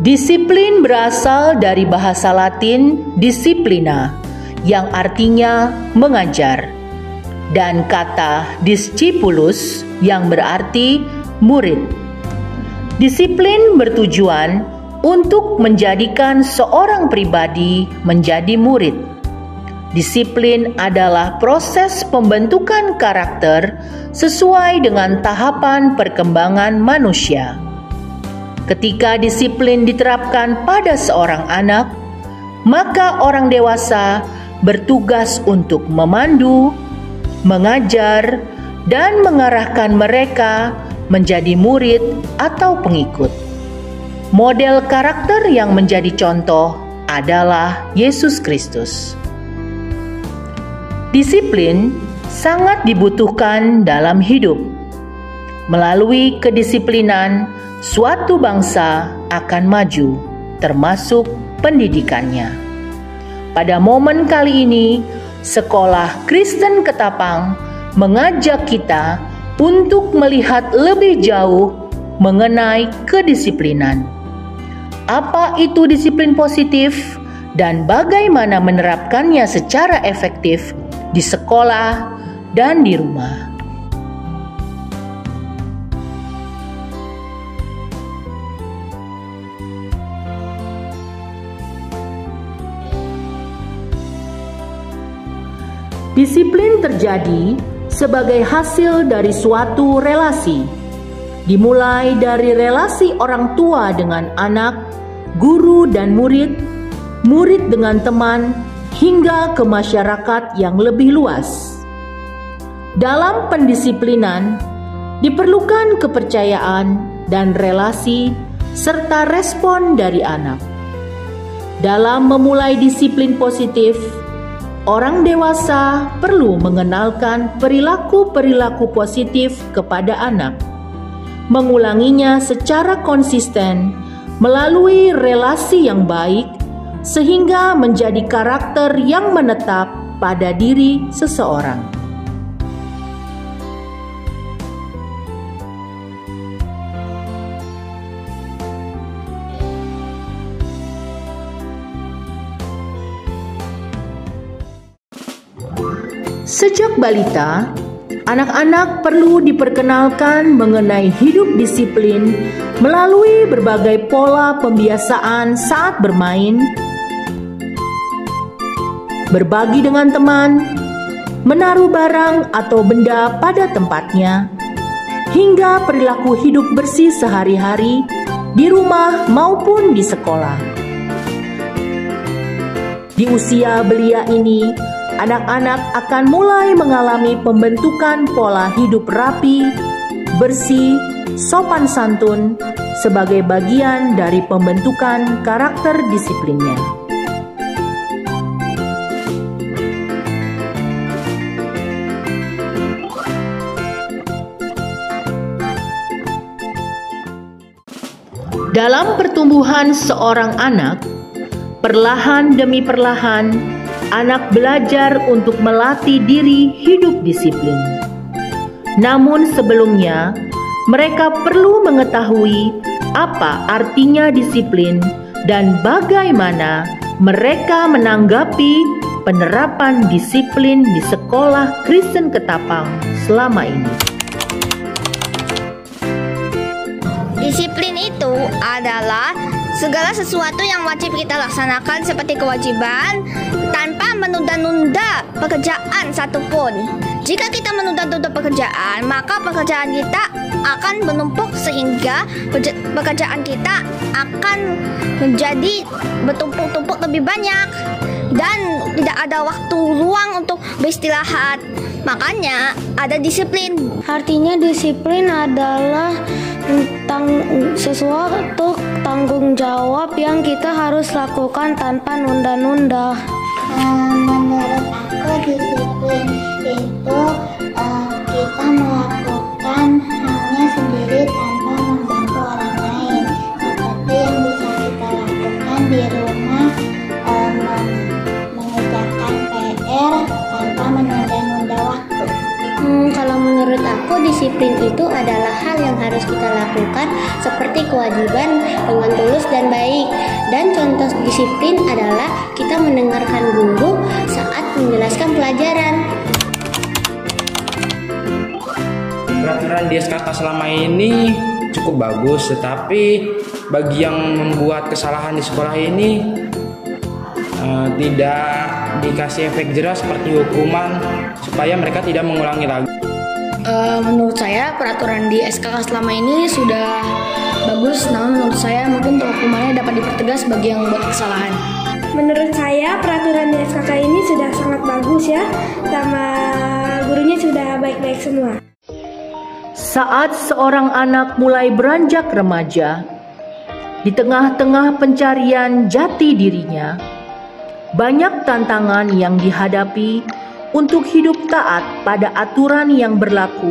Disiplin berasal dari bahasa Latin disciplina, yang artinya mengajar, dan kata discipulus yang berarti murid. Disiplin bertujuan untuk menjadikan seorang pribadi menjadi murid. Disiplin adalah proses pembentukan karakter sesuai dengan tahapan perkembangan manusia. Ketika disiplin diterapkan pada seorang anak, maka orang dewasa bertugas untuk memandu, mengajar, dan mengarahkan mereka menjadi murid atau pengikut. Model karakter yang menjadi contoh adalah Yesus Kristus. Disiplin sangat dibutuhkan dalam hidup. Melalui kedisiplinan, suatu bangsa akan maju, termasuk pendidikannya. Pada momen kali ini, Sekolah Kristen Ketapang mengajak kita untuk melihat lebih jauh mengenai kedisiplinan. Apa itu disiplin positif dan bagaimana menerapkannya secara efektif di sekolah dan di rumah. Disiplin terjadi sebagai hasil dari suatu relasi, dimulai dari relasi orang tua dengan anak, guru dan murid, murid dengan teman, hingga ke masyarakat yang lebih luas. Dalam pendisiplinan, diperlukan kepercayaan dan relasi serta respon dari anak. Dalam memulai disiplin positif, orang dewasa perlu mengenalkan perilaku-perilaku positif kepada anak, mengulanginya secara konsisten melalui relasi yang baik, sehingga menjadi karakter yang menetap pada diri seseorang. Sejak balita, anak-anak perlu diperkenalkan mengenai hidup disiplin melalui berbagai pola pembiasaan saat bermain, berbagi dengan teman, menaruh barang atau benda pada tempatnya, hingga perilaku hidup bersih sehari-hari di rumah maupun di sekolah. Di usia belia ini, anak-anak akan mulai mengalami pembentukan pola hidup rapi, bersih, sopan santun sebagai bagian dari pembentukan karakter disiplinnya. Dalam pertumbuhan seorang anak, perlahan demi perlahan, anak belajar untuk melatih diri hidup disiplin. Namun sebelumnya, mereka perlu mengetahui apa artinya disiplin dan bagaimana mereka menanggapi penerapan disiplin di Sekolah Kristen Ketapang selama ini. Disiplin itu adalah segala sesuatu yang wajib kita laksanakan seperti kewajiban tanpa menunda-nunda pekerjaan satupun. Jika kita menunda-nunda pekerjaan, maka pekerjaan kita akan menumpuk sehingga pekerjaan kita akan menjadi bertumpuk-tumpuk lebih banyak dan tidak ada waktu luang untuk beristirahat. Makanya ada disiplin. Artinya disiplin adalah tentang sesuatu tanggung jawab yang kita harus lakukan tanpa nunda-nunda. Menurut aku disiplin itu kita melakukan halnya sendiri tanpa membantu orang lain, seperti yang bisa kita lakukan di rumah, mengerjakan PR tanpa menunda-nunda waktu. Kalau menurut Menurut aku disiplin itu adalah hal yang harus kita lakukan seperti kewajiban dengan tulus dan baik. Dan contoh disiplin adalah kita mendengarkan guru saat menjelaskan pelajaran. Peraturan di SKK selama ini cukup bagus, tetapi bagi yang membuat kesalahan di sekolah ini tidak dikasih efek jerah seperti hukuman supaya mereka tidak mengulangi lagi. Menurut saya peraturan di SKK selama ini sudah bagus, namun menurut saya mungkin untuk hukumannya dapat dipertegas bagi yang membuat kesalahan. Menurut saya peraturan di SKK ini sudah sangat bagus ya, sama gurunya sudah baik-baik semua. Saat seorang anak mulai beranjak remaja, di tengah-tengah pencarian jati dirinya, banyak tantangan yang dihadapi untuk hidup taat pada aturan yang berlaku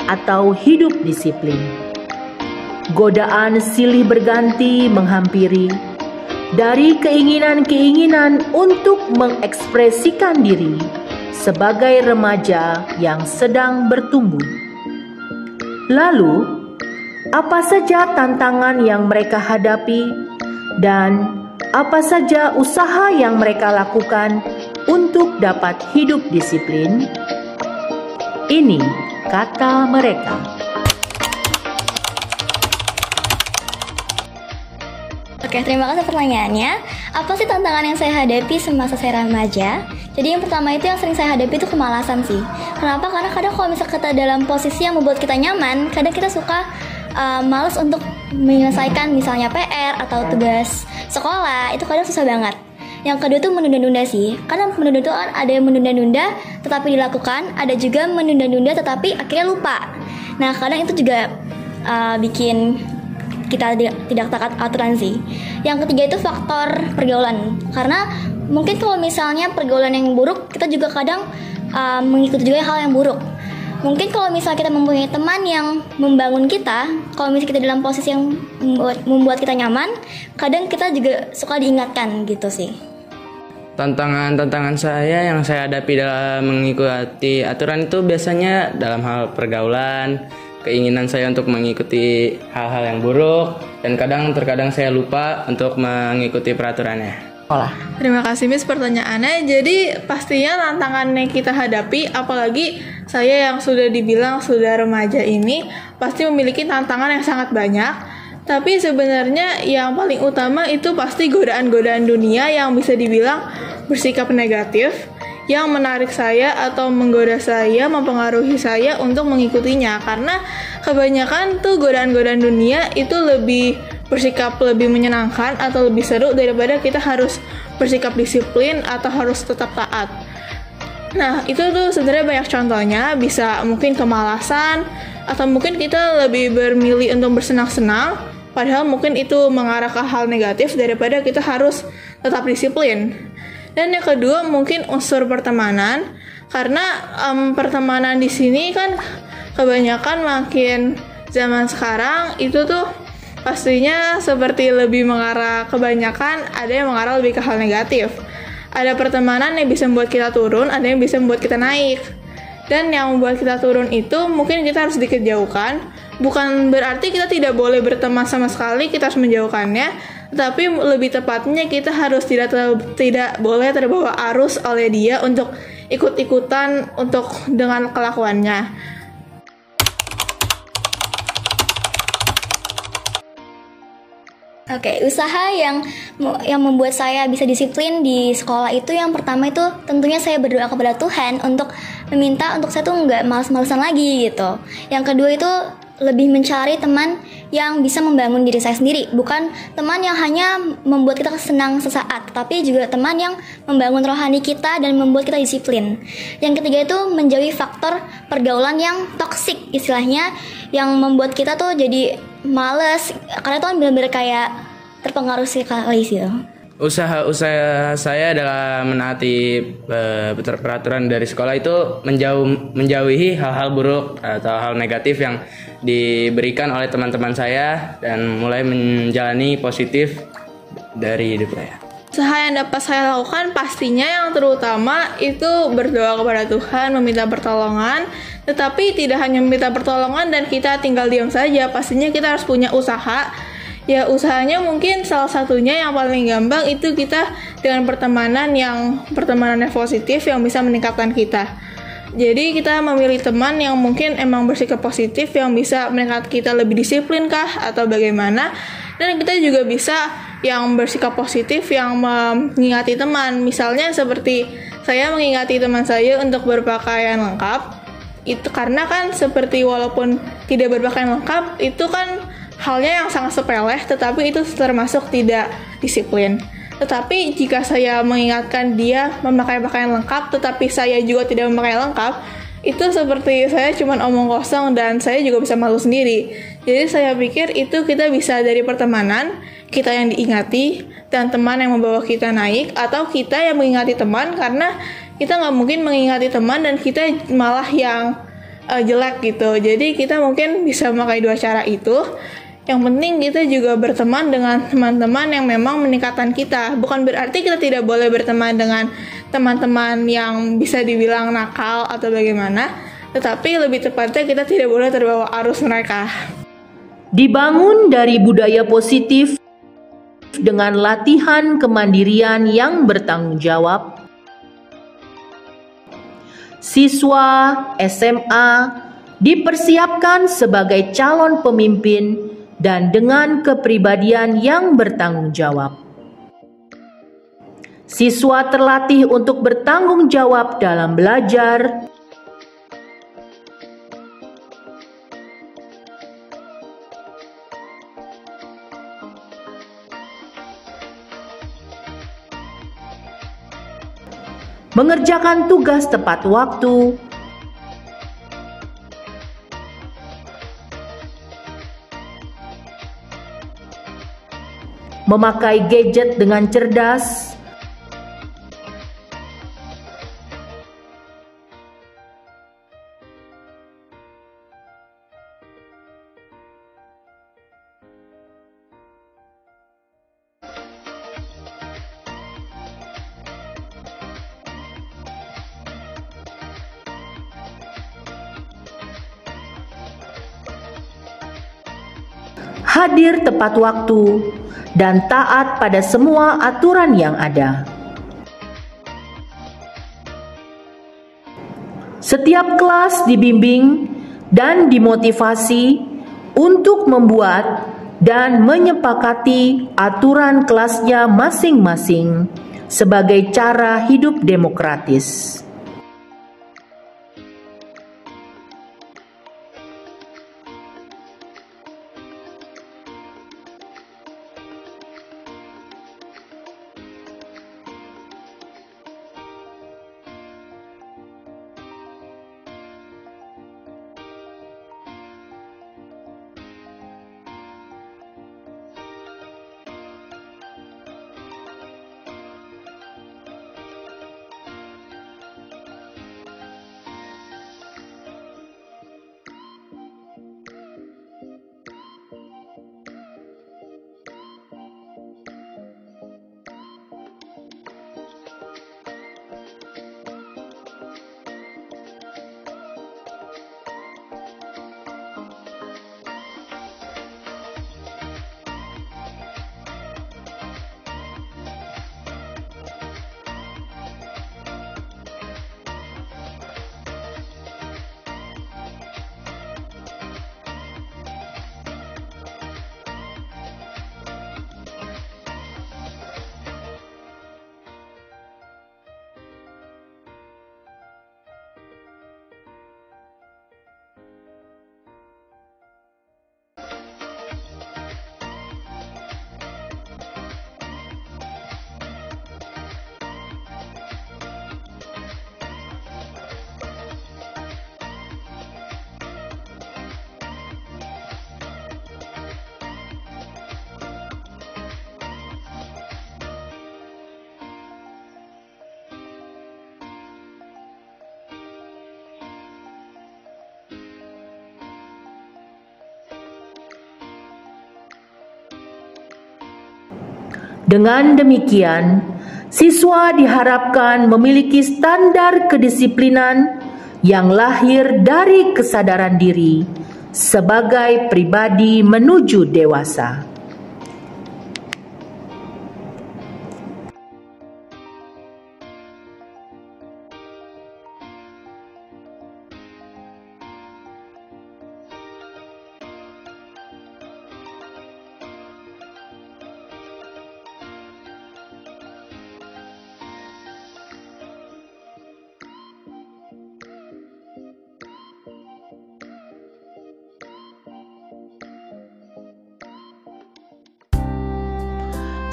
atau hidup disiplin. Godaan silih berganti menghampiri, dari keinginan-keinginan untuk mengekspresikan diri sebagai remaja yang sedang bertumbuh. Lalu, apa saja tantangan yang mereka hadapi dan apa saja usaha yang mereka lakukan untuk dapat hidup disiplin? Ini kata mereka. Oke, terima kasih pertanyaannya. Apa sih tantangan yang saya hadapi semasa saya remaja? Jadi yang pertama itu yang sering saya hadapi itu kemalasan sih. Kenapa? Karena kadang kalau misalnya kita dalam posisi yang membuat kita nyaman, kadang kita suka malas untuk menyelesaikan misalnya PR atau tugas sekolah, itu kadang susah banget. Yang kedua tuh menunda-nunda sih. Kadang menunda itu ada yang menunda-nunda tetapi dilakukan, ada juga menunda-nunda tetapi akhirnya lupa. Nah, kadang itu juga bikin kita tidak taat aturan sih. Yang ketiga itu faktor pergaulan. Karena mungkin kalau misalnya pergaulan yang buruk, kita juga kadang mengikuti juga hal yang buruk. Mungkin kalau misalnya kita mempunyai teman yang membangun kita, kalau misalnya kita dalam posisi yang membuat kita nyaman, kadang kita juga suka diingatkan gitu sih. Tantangan saya yang saya hadapi dalam mengikuti aturan itu biasanya dalam hal pergaulan, keinginan saya untuk mengikuti hal-hal yang buruk, dan terkadang saya lupa untuk mengikuti peraturannya. Terima kasih Miss pertanyaannya. Jadi pastinya tantangan yang kita hadapi, apalagi saya yang sudah dibilang sudah remaja ini, pasti memiliki tantangan yang sangat banyak. Tapi sebenarnya yang paling utama itu pasti godaan-godaan dunia yang bisa dibilang bersikap negatif, yang menarik saya atau menggoda saya, mempengaruhi saya untuk mengikutinya. Karena kebanyakan tuh godaan-godaan dunia itu lebih bersikap lebih menyenangkan atau lebih seru daripada kita harus bersikap disiplin atau harus tetap taat. Nah, itu tuh sebenarnya banyak contohnya, bisa mungkin kemalasan atau mungkin kita lebih bermilih untuk bersenang-senang, padahal mungkin itu mengarah ke hal negatif daripada kita harus tetap disiplin. Dan yang kedua mungkin unsur pertemanan, karena pertemanan di sini kan kebanyakan makin zaman sekarang itu tuh pastinya seperti lebih mengarah, kebanyakan ada yang mengarah lebih ke hal negatif. Ada pertemanan yang bisa membuat kita turun, ada yang bisa membuat kita naik. Dan yang membuat kita turun itu mungkin kita harus sedikit jauhkan. Bukan berarti kita tidak boleh berteman sama sekali, kita harus menjauhkannya. Tapi lebih tepatnya kita harus tidak boleh terbawa arus oleh dia untuk ikut-ikutan untuk dengan kelakuannya. Oke, usaha yang membuat saya bisa disiplin di sekolah itu yang pertama itu tentunya saya berdoa kepada Tuhan untuk meminta untuk saya tuh nggak malas-malasan lagi gitu. Yang kedua itu lebih mencari teman yang bisa membangun diri saya sendiri, bukan teman yang hanya membuat kita senang sesaat, tapi juga teman yang membangun rohani kita dan membuat kita disiplin. Yang ketiga itu menjauhi faktor pergaulan yang toksik istilahnya, yang membuat kita tuh jadi males, karena itu kan benar-benar kayak terpengaruh sekali sih. Usaha saya adalah menaati peraturan dari sekolah itu menjauhi hal-hal buruk atau hal negatif yang diberikan oleh teman-teman saya dan mulai menjalani positif dari hidup saya. Usaha yang dapat saya lakukan pastinya yang terutama itu berdoa kepada Tuhan, meminta pertolongan. Tetapi tidak hanya meminta pertolongan dan kita tinggal diam saja, pastinya kita harus punya usaha. Ya usahanya mungkin salah satunya yang paling gampang itu kita dengan pertemanan yang positif yang bisa meningkatkan kita. Jadi kita memilih teman yang mungkin emang bersikap positif yang bisa meningkatkan kita lebih disiplin kah atau bagaimana. Dan kita juga bisa yang bersikap positif yang mengingati teman. Misalnya seperti saya mengingati teman saya untuk berpakaian lengkap. Itu karena kan seperti walaupun tidak berpakaian lengkap itu kan halnya yang sangat sepele, tetapi itu termasuk tidak disiplin. Tetapi jika saya mengingatkan dia memakai pakaian lengkap, tetapi saya juga tidak memakai lengkap, itu seperti saya cuma omong kosong dan saya juga bisa malu sendiri. Jadi saya pikir itu kita bisa dari pertemanan, kita yang diingati, dan teman yang membawa kita naik, atau kita yang mengingati teman, karena kita nggak mungkin mengingati teman dan kita malah yang jelek gitu. Jadi kita mungkin bisa memakai dua cara itu. Yang penting kita juga berteman dengan teman-teman yang memang meningkatkan kita. Bukan berarti kita tidak boleh berteman dengan teman-teman yang bisa dibilang nakal atau bagaimana, tetapi lebih tepatnya kita tidak boleh terbawa arus mereka. Dibangun dari budaya positif dengan latihan kemandirian yang bertanggung jawab, siswa SMA dipersiapkan sebagai calon pemimpin dan dengan kepribadian yang bertanggung jawab. Siswa terlatih untuk bertanggung jawab dalam belajar, mengerjakan tugas tepat waktu, memakai gadget dengan cerdas, hadir tepat waktu, dan taat pada semua aturan yang ada. Setiap kelas dibimbing dan dimotivasi untuk membuat dan menyepakati aturan kelasnya masing-masing sebagai cara hidup demokratis. Dengan demikian, siswa diharapkan memiliki standar kedisiplinan yang lahir dari kesadaran diri sebagai pribadi menuju dewasa.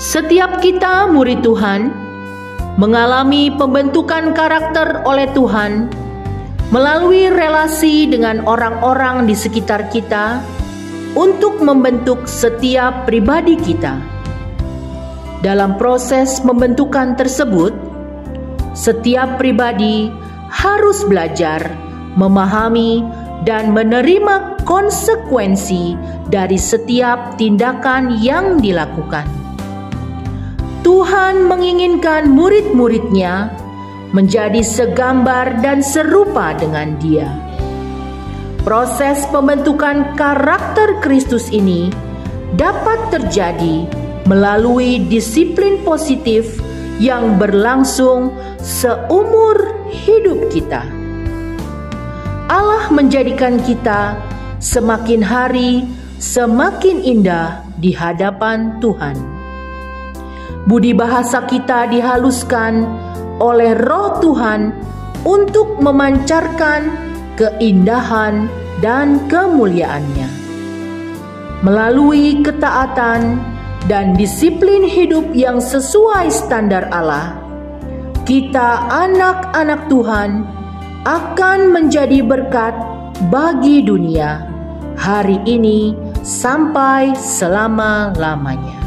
Setiap kita murid Tuhan mengalami pembentukan karakter oleh Tuhan melalui relasi dengan orang-orang di sekitar kita untuk membentuk setiap pribadi kita. Dalam proses pembentukan tersebut, setiap pribadi harus belajar memahami dan menerima konsekuensi dari setiap tindakan yang dilakukan. Tuhan menginginkan murid-muridnya menjadi segambar dan serupa dengan Dia. Proses pembentukan karakter Kristus ini dapat terjadi melalui disiplin positif yang berlangsung seumur hidup kita. Allah menjadikan kita semakin hari semakin indah di hadapan Tuhan. Budi bahasa kita dihaluskan oleh Roh Tuhan untuk memancarkan keindahan dan kemuliaan-Nya. Melalui ketaatan dan disiplin hidup yang sesuai standar Allah, kita anak-anak Tuhan akan menjadi berkat bagi dunia hari ini sampai selama-lamanya.